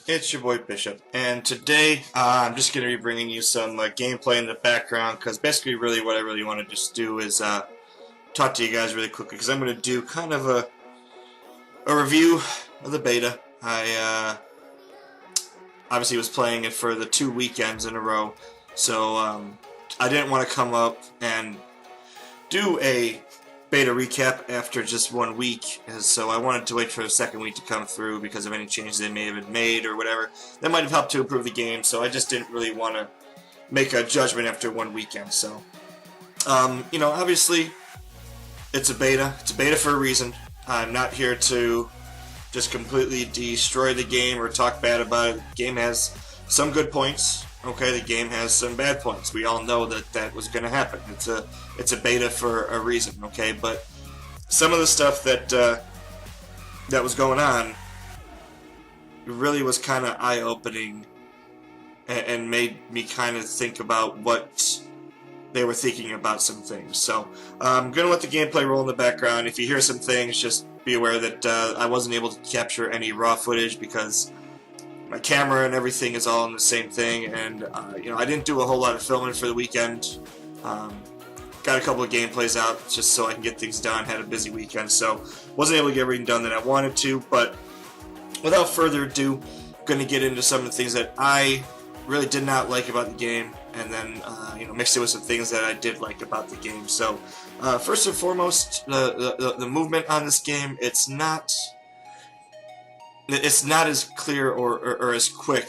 It's your boy Bishop, and today I'm just going to be bringing you some gameplay in the background, because basically really what I really want to just do is talk to you guys really quickly, because I'm going to do kind of a review of the beta. I obviously was playing it for the 2 weekends in a row, so I didn't want to come up and do a beta recap after just 1 week, so I wanted to wait for the second week to come through because of any changes they may have been made or whatever that might have helped to improve the game. So I just didn't really want to make a judgment after 1 weekend. So you know, obviously it's a beta. It's a beta for a reason. I'm not here to just completely destroy the game or talk bad about it. The game has some good points. Okay, the game has some bad points. We all know that that was going to happen. It's a beta for a reason. Okay, but some of the stuff that that was going on really was kind of eye-opening and made me kind of think about what they were thinking about some things. So I'm going to let the gameplay roll in the background. If you hear some things, just be aware that I wasn't able to capture any raw footage because my camera and everything is all in the same thing, and you know, I didn't do a whole lot of filming for the weekend. Got a couple of gameplays out just so I can get things done. Had a busy weekend, so wasn't able to get everything done that I wanted to. But without further ado, I'm going to get into some of the things that I really did not like about the game, and then you know, mix it with some things that I did like about the game. So first and foremost, the movement on this game, it's not as clear or as quick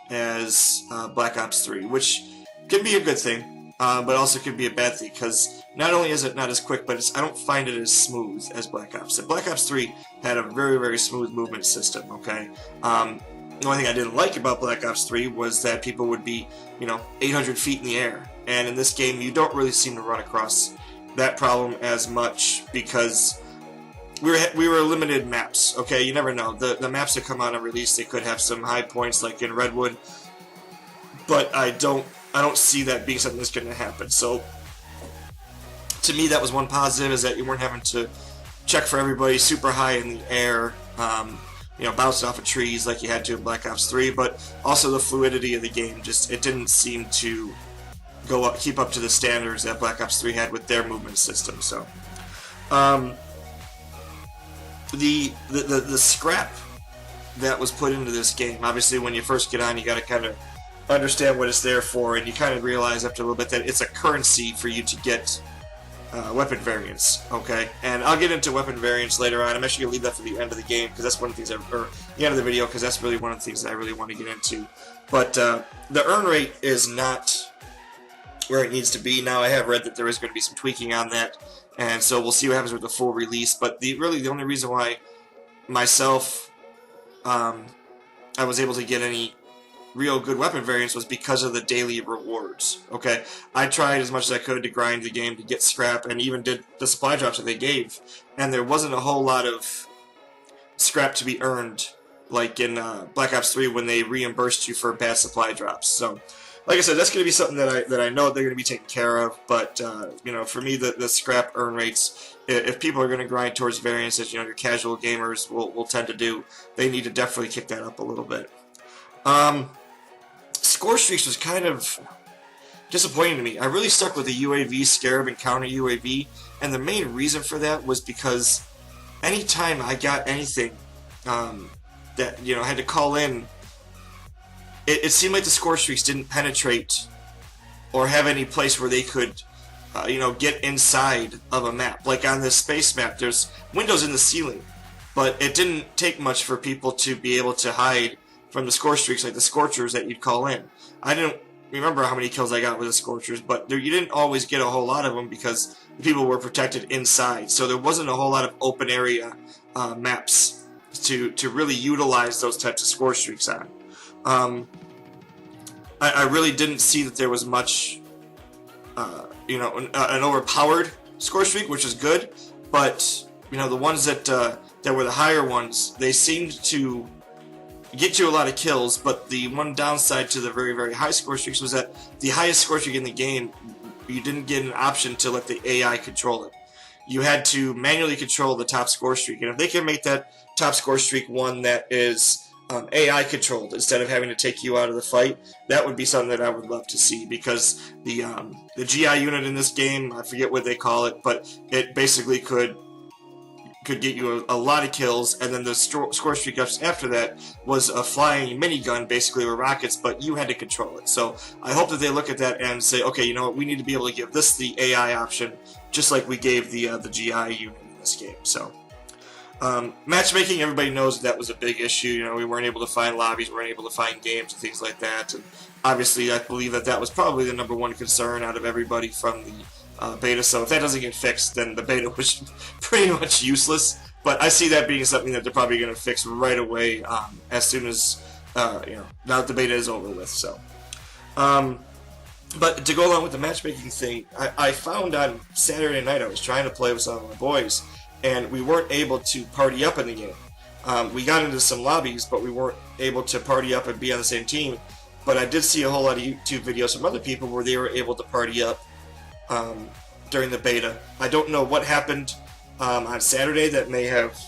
as Black Ops 3, which can be a good thing, but also could be a bad thing, because not only is it not as quick, but I don't find it as smooth as Black Ops. Black Ops 3 had a very, very smooth movement system, okay? The only thing I didn't like about Black Ops 3 was that people would be, you know, 800 feet in the air, and in this game you don't really seem to run across that problem as much, because we were limited maps, okay? You never know. The maps that come out on release, they could have some high points like in Redwood, but I don't see that being something that's going to happen. So to me, that was one positive, is that you weren't having to check for everybody super high in the air, you know, bouncing off of trees like you had to in Black Ops 3, but also the fluidity of the game, just it didn't seem to keep up to the standards that Black Ops 3 had with their movement system. So the scrap that was put into this game, obviously when you first get on, you got to kind of understand what it's there for, and you kind of realize after a little bit that it's a currency for you to get weapon variants, okay? And I'll get into weapon variants later on. I'm actually going to leave that for the end of the game, because that's one of the things, or the end of the video, because that's really one of the things that I really want to get into. But the earn rate is not where it needs to be. Now, I have read that there is going to be some tweaking on that, and so we'll see what happens with the full release. But really the only reason why myself I was able to get any real good weapon variants was because of the daily rewards. Okay, I tried as much as I could to grind the game to get scrap, and even did the supply drops that they gave, and there wasn't a whole lot of scrap to be earned like in Black Ops 3 when they reimbursed you for bad supply drops. So like I said, that's going to be something that I know they're going to be taken care of, but you know, for me, the scrap earn rates, if people are going to grind towards variants that, you know, your casual gamers will tend to do, they need to definitely kick that up a little bit. Score streaks was kind of disappointing to me. I really stuck with the UAV, Scarab, and counter UAV, and the main reason for that was because anytime I got anything that, you know, I had to call in, it seemed like the score streaks didn't penetrate or have any place where they could, you know, get inside of a map. Like on this space map, there's windows in the ceiling, but it didn't take much for people to be able to hide from the score streaks, like the Scorchers that you'd call in. I didn't remember how many kills I got with the Scorchers, but you didn't always get a whole lot of them because the people were protected inside. So there wasn't a whole lot of open area maps to really utilize those types of score streaks on. I really didn't see that there was much, you know, an overpowered score streak, which is good, but you know, the ones that were the higher ones, they seemed to get you a lot of kills, but the one downside to the very, very high score streaks was that the highest score streak in the game, you didn't get an option to let the AI control it. You had to manually control the top score streak, and if they can make that top score streak one that is AI controlled instead of having to take you out of the fight. That would be something that I would love to see, because the GI unit in this game, I forget what they call it, but it basically could get you a lot of kills, and then the score streak after that was a flying minigun, basically with rockets, but you had to control it. So I hope that they look at that and say, okay, you know what, we need to be able to give this the AI option, just like we gave the GI unit in this game. So matchmaking, everybody knows that was a big issue. You know, we weren't able to find lobbies, we weren't able to find games and things like that. And obviously, I believe that was probably the #1 concern out of everybody from the beta. So if that doesn't get fixed, then the beta was pretty much useless. But I see that being something that they're probably going to fix right away, as soon as you know, now that the beta is over with. So, but to go along with the matchmaking thing, I found on Saturday night I was trying to play with some of my boys, and we weren't able to party up in the game. We got into some lobbies, but we weren't able to party up and be on the same team. But I did see a whole lot of YouTube videos from other people where they were able to party up during the beta. I don't know what happened on Saturday that may have,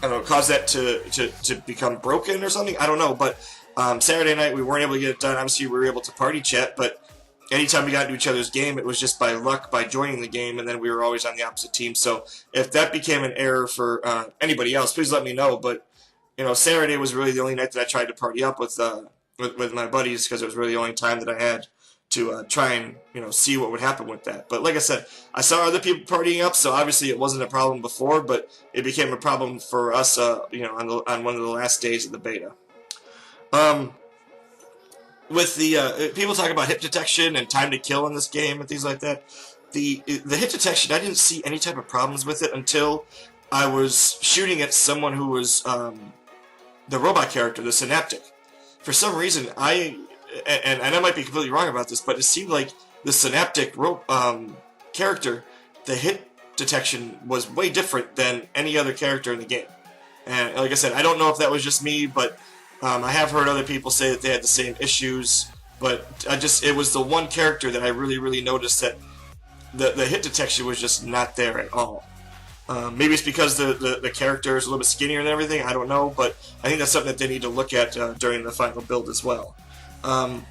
I don't know, caused that to become broken or something. I don't know, but Saturday night we weren't able to get it done. Obviously we were able to party chat, but anytime we got into each other's game, it was just by luck, by joining the game, and then we were always on the opposite team. So if that became an error for anybody else, please let me know. But you know, Saturday was really the only night that I tried to party up with my buddies, because it was really the only time that I had to try and, you know, see what would happen with that. But like I said, I saw other people partying up, so obviously it wasn't a problem before, but it became a problem for us, you know, on one of the last days of the beta. With the people talk about hit detection and time to kill in this game and things like that. The hit detection, I didn't see any type of problems with it until I was shooting at someone who was the robot character, the Synaptic. For some reason, and I might be completely wrong about this, but it seemed like the Synaptic character, the hit detection was way different than any other character in the game. And like I said, I don't know if that was just me, but I have heard other people say that they had the same issues. But it was the one character that I really noticed that the hit detection was just not there at all. Maybe it's because the character is a little bit skinnier and everything, I don't know, but I think that's something that they need to look at during the final build as well. And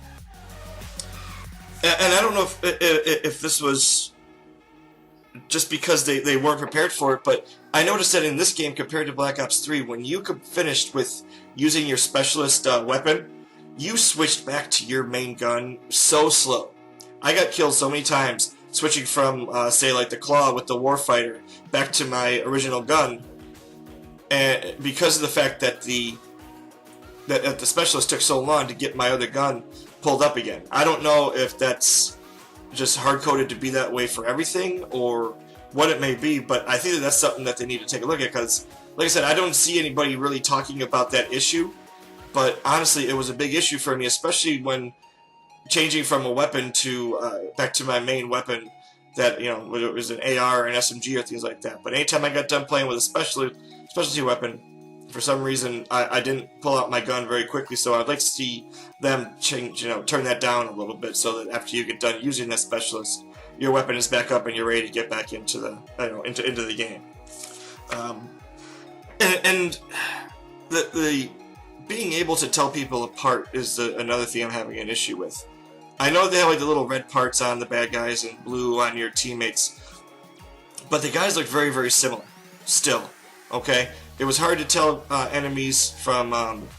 I don't know if this was just because they weren't prepared for it, but I noticed that in this game, compared to Black Ops 3, when you finished with using your specialist weapon, you switched back to your main gun so slow. I got killed so many times switching from, say, like the Claw with the Warfighter back to my original gun, and because of the fact that the specialist took so long to get my other gun pulled up again. I don't know if that's just hard-coded to be that way for everything, or what it may be, but I think that's something that they need to take a look at, because, like I said, I don't see anybody really talking about that issue, but honestly, it was a big issue for me, especially when changing from a weapon to back to my main weapon, that, you know, whether it was an AR or an SMG or things like that. But anytime I got done playing with a specialty weapon, for some reason I didn't pull out my gun very quickly. So I'd like to see them change, you know, turn that down a little bit, so that after you get done using that specialist, your weapon is back up and you're ready to get back into the, you know, into the game. And the being able to tell people apart is another thing I'm having an issue with. I know they have like the little red parts on the bad guys and blue on your teammates, but the guys look very similar still. Okay, it was hard to tell enemies from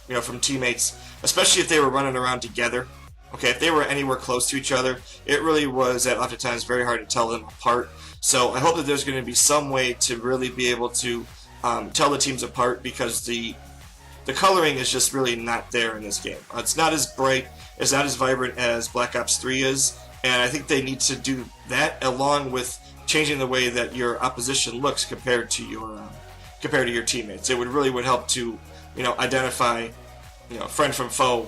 you know, from teammates, especially if they were running around together. Okay, if they were anywhere close to each other, it really was at oftentimes very hard to tell them apart. So I hope that there's going to be some way to really be able to tell the teams apart, because the coloring is just really not there in this game. It's not as bright, it's not as vibrant as Black Ops 3 is, and I think they need to do that along with changing the way that your opposition looks compared to your teammates. It would help to, you know, identify, you know, friend from foe.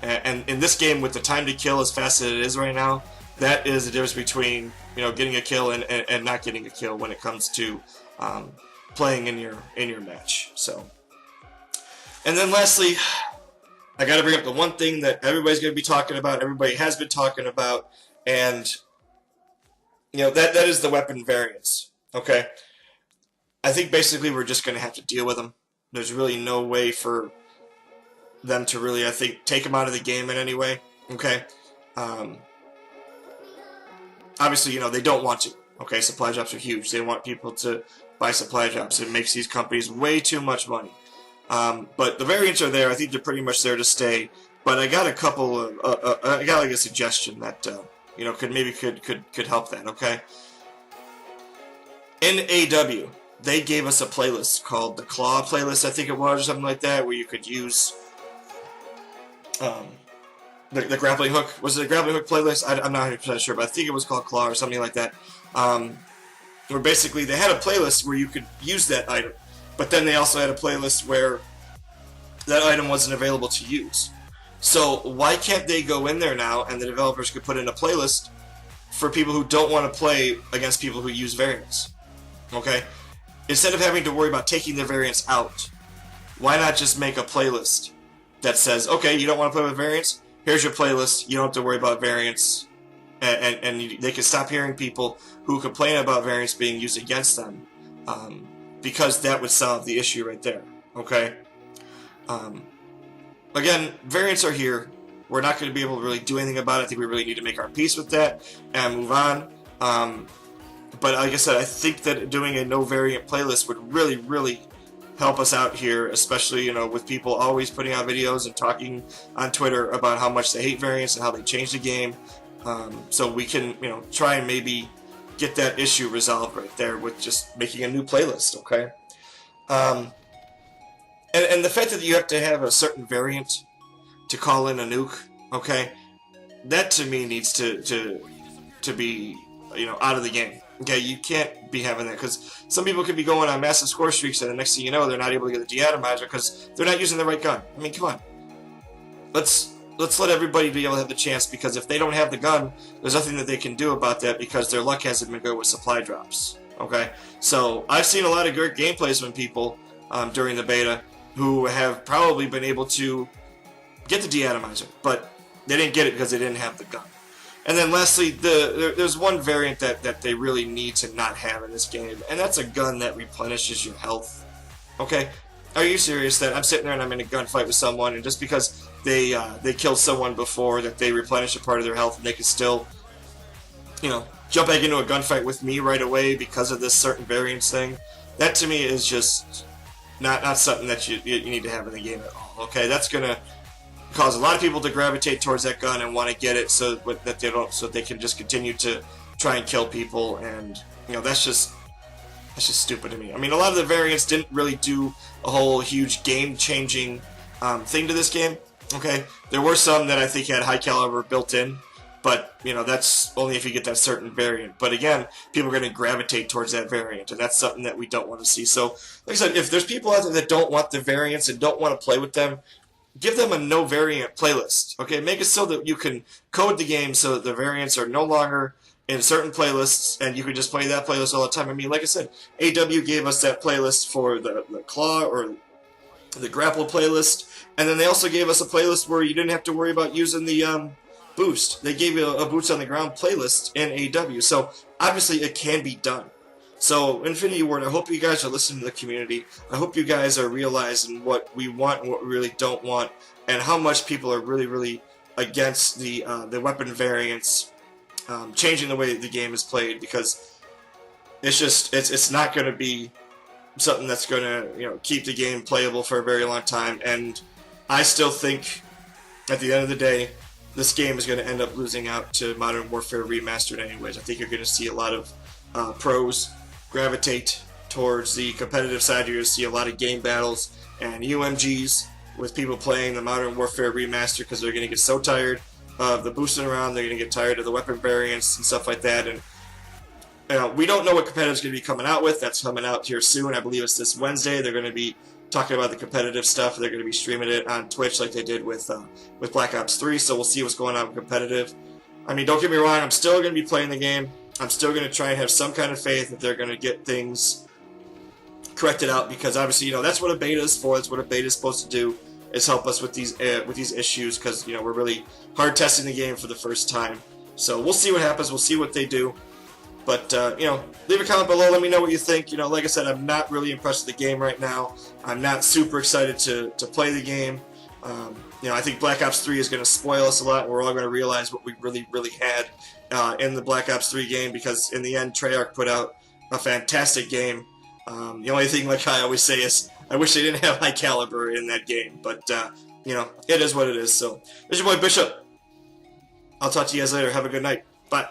And in this game, with the time to kill as fast as it is right now, that is the difference between, you know, getting a kill and not getting a kill when it comes to playing in your match. So. And then lastly, I got to bring up the one thing that everybody's going to be talking about, everybody has been talking about, and, you know, that is the weapon variants. Okay? I think basically we're just going to have to deal with them. There's really no way for them to really, I think, take them out of the game in any way. Okay. Obviously, you know, they don't want to. Okay, supply drops are huge. They want people to buy supply drops. It makes these companies way too much money. But the variants are there. I think they're pretty much there to stay. But I got a couple of, I got like a suggestion that you know, could help that. Okay. In AW, they gave us a playlist called the Claw playlist, I think it was, or something like that, where you could use the grappling hook. Was it a grappling hook playlist? I'm not 100% sure, but I think it was called Claw or something like that. Where basically they had a playlist where you could use that item, but then they also had a playlist where that item wasn't available to use. So why can't they go in there now and the developers could put in a playlist for people who don't want to play against people who use variants? Okay? Instead of having to worry about taking their variants out, why not just make a playlist that says, okay, you don't want to play with variants? Here's your playlist. You don't have to worry about variants. And they can stop hearing people who complain about variants being used against them, because that would solve the issue right there. Okay? Again, variants are here. We're not going to be able to really do anything about it. I think we really need to make our peace with that and move on. But like I said, I think that doing a no variant playlist would really, really help us out here, especially, you know, with people always putting out videos and talking on Twitter about how much they hate variants and how they change the game. So we can, you know, try and maybe get that issue resolved right there with just making a new playlist, okay? And the fact that you have to have a certain variant to call in a nuke, okay, that to me needs to be, you know, out of the game. Okay, you can't be having that, because some people could be going on massive score streaks and the next thing you know they're not able to get the deatomizer because they're not using the right gun. I mean, come on. Let's let everybody be able to have the chance, because if they don't have the gun, there's nothing that they can do about that because their luck hasn't been good with supply drops. Okay, so I've seen a lot of great gameplays from people during the beta who have probably been able to get the deatomizer, but they didn't get it because they didn't have the gun. And then lastly, there's one variant that they really need to not have in this game, and that's a gun that replenishes your health. Okay? Are you serious that I'm sitting there and I'm in a gunfight with someone, and just because they killed someone before, that they replenish a part of their health and they can still, you know, jump back into a gunfight with me right away because of this certain variance thing? That to me is just not something that you need to have in the game at all. Okay? That's gonna cause a lot of people to gravitate towards that gun and want to get it so that they can just continue to try and kill people, and you know, that's just stupid to me. I mean, a lot of the variants didn't really do a whole huge game-changing thing to this game. Okay, there were some that I think had high caliber built in, but you know, that's only if you get that certain variant. But again, people are going to gravitate towards that variant, and that's something that we don't want to see. So, like I said, if there's people out there that don't want the variants and don't want to play with them, give them a no variant playlist. Okay, make it so that you can code the game so that the variants are no longer in certain playlists and you can just play that playlist all the time. I mean, like I said, AW gave us that playlist for the Claw or the Grapple playlist, and then they also gave us a playlist where you didn't have to worry about using the boost. They gave you a boots on the ground playlist in AW, so obviously it can be done. So, Infinity Ward, I hope you guys are listening to the community. I hope you guys are realizing what we want and what we really don't want, and how much people are really, really against the weapon variants changing the way the game is played, because it's not going to be something that's going to, you know, keep the game playable for a very long time. And I still think, at the end of the day, this game is going to end up losing out to Modern Warfare Remastered anyways. I think you're going to see a lot of pros gravitate towards the competitive side. You're going to see a lot of game battles and UMGs with people playing the Modern Warfare Remaster, because they're going to get so tired of the boosting around, they're going to get tired of the weapon variants and stuff like that. And you know, we don't know what competitive's going to be coming out with. That's coming out here soon. I believe it's this Wednesday. They're going to be talking about the competitive stuff. They're going to be streaming it on Twitch like they did with Black Ops 3. So we'll see what's going on with competitive. I mean, don't get me wrong. I'm still going to be playing the game. I'm still going to try and have some kind of faith that they're going to get things corrected out, because obviously, you know, that's what a beta is for. That's what a beta is supposed to do, is help us with these issues, because, you know, we're really hard testing the game for the first time. So we'll see what happens. We'll see what they do. But, you know, leave a comment below. Let me know what you think. You know, like I said, I'm not really impressed with the game right now. I'm not super excited to play the game. I think Black Ops 3 is going to spoil us a lot, and we're all going to realize what we really, really had in the Black Ops 3 game, because in the end, Treyarch put out a fantastic game. The only thing, like I always say, is I wish they didn't have high caliber in that game, but, it is what it is. So, this is your boy Bishop. I'll talk to you guys later. Have a good night. Bye.